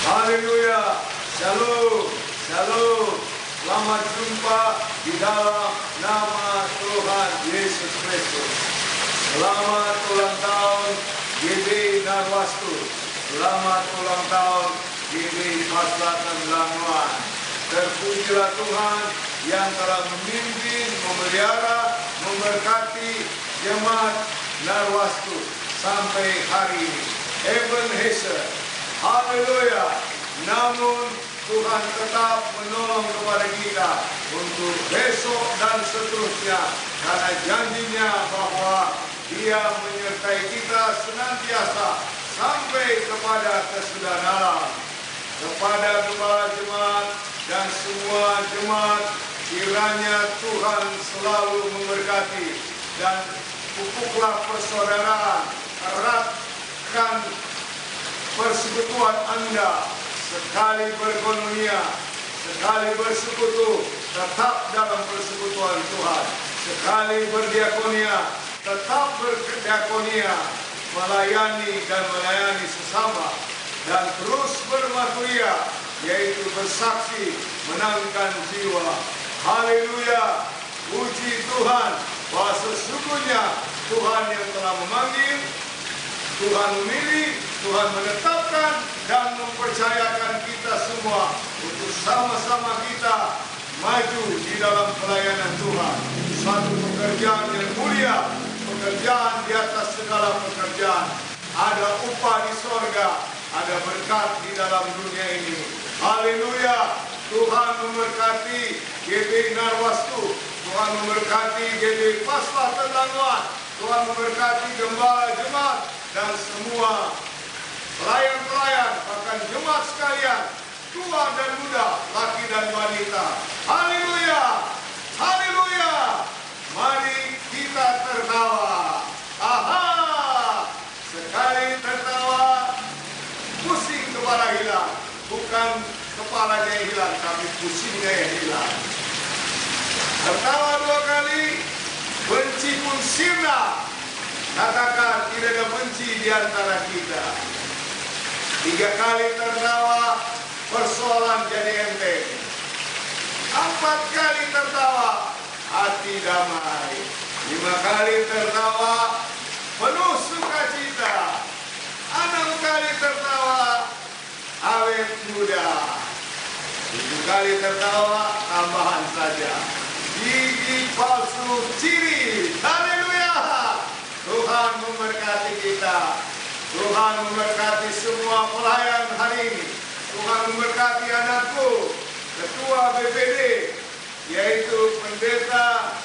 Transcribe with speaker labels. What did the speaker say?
Speaker 1: Haleluya. Shalom. Shalom. Selamat jumpa di dalam nama Tuhan Yesus Kristus. Selamat ulang tahun GB Narwastu. Selamat ulang tahun GB Maslatan Langwan. Terpujilah Tuhan yang telah memimpin, memelihara, memberkati jemaat Narwastu sampai hari ini. Ebenezer. Haleluya. Namun Tuhan tetap menolong kepada kita untuk besok dan seterusnya, karena janjinya bahwa Dia menyertai kita senantiasa sampai kepada kesudahan alam. Kepada kepala jemaat dan semua jemaat, kiranya Tuhan selalu memberkati dan pupuklah persaudaraan, eratkan persekutuan Anda. Sekali berkomunia, sekali bersekutu, tetap dalam persekutuan Tuhan. Sekali berdiakonia, tetap berdiakonia, melayani dan melayani sesama, dan terus bermarturia, yaitu bersaksi menangkan jiwa. Haleluya. Puji Tuhan bahwa sesungguhnya Tuhan yang telah memanggil, Tuhan memilih, Tuhan menetapkan dan mempercayakan kita semua untuk sama-sama kita maju di dalam pelayanan Tuhan. Suatu pekerjaan yang mulia, pekerjaan di atas segala pekerjaan. Ada upah di sorga, ada berkat di dalam dunia ini. Haleluya. Tuhan memberkati GB Narwastu, Tuhan memberkati GB Maslatan Langwan, Tuhan memberkati gembala jemaat dan semua pelayan-pelayan, bahkan jemaat sekalian, tua dan muda, laki dan wanita. Haleluya. Haleluya. Mari kita tertawa. Aha. Sekali tertawa, pusing kepala hilang. Bukan kepalanya yang hilang, tapi pusingnya yang hilang. Tertawa 2 kali, benci pun sirna. Katakan tidak ada benci di antara kita. 3 kali tertawa, persoalan jadi enteng. 4 kali tertawa, hati damai. 5 kali tertawa, penuh sukacita. 6 kali tertawa, awet muda. 7 kali tertawa, tambahan saja. Gigi palsu ciri. Haleluya. Tuhan memberkati kita. Tuhan memberkati semua pelayan hari ini. Tuhan memberkati anakku, ketua BPD, yaitu Pendeta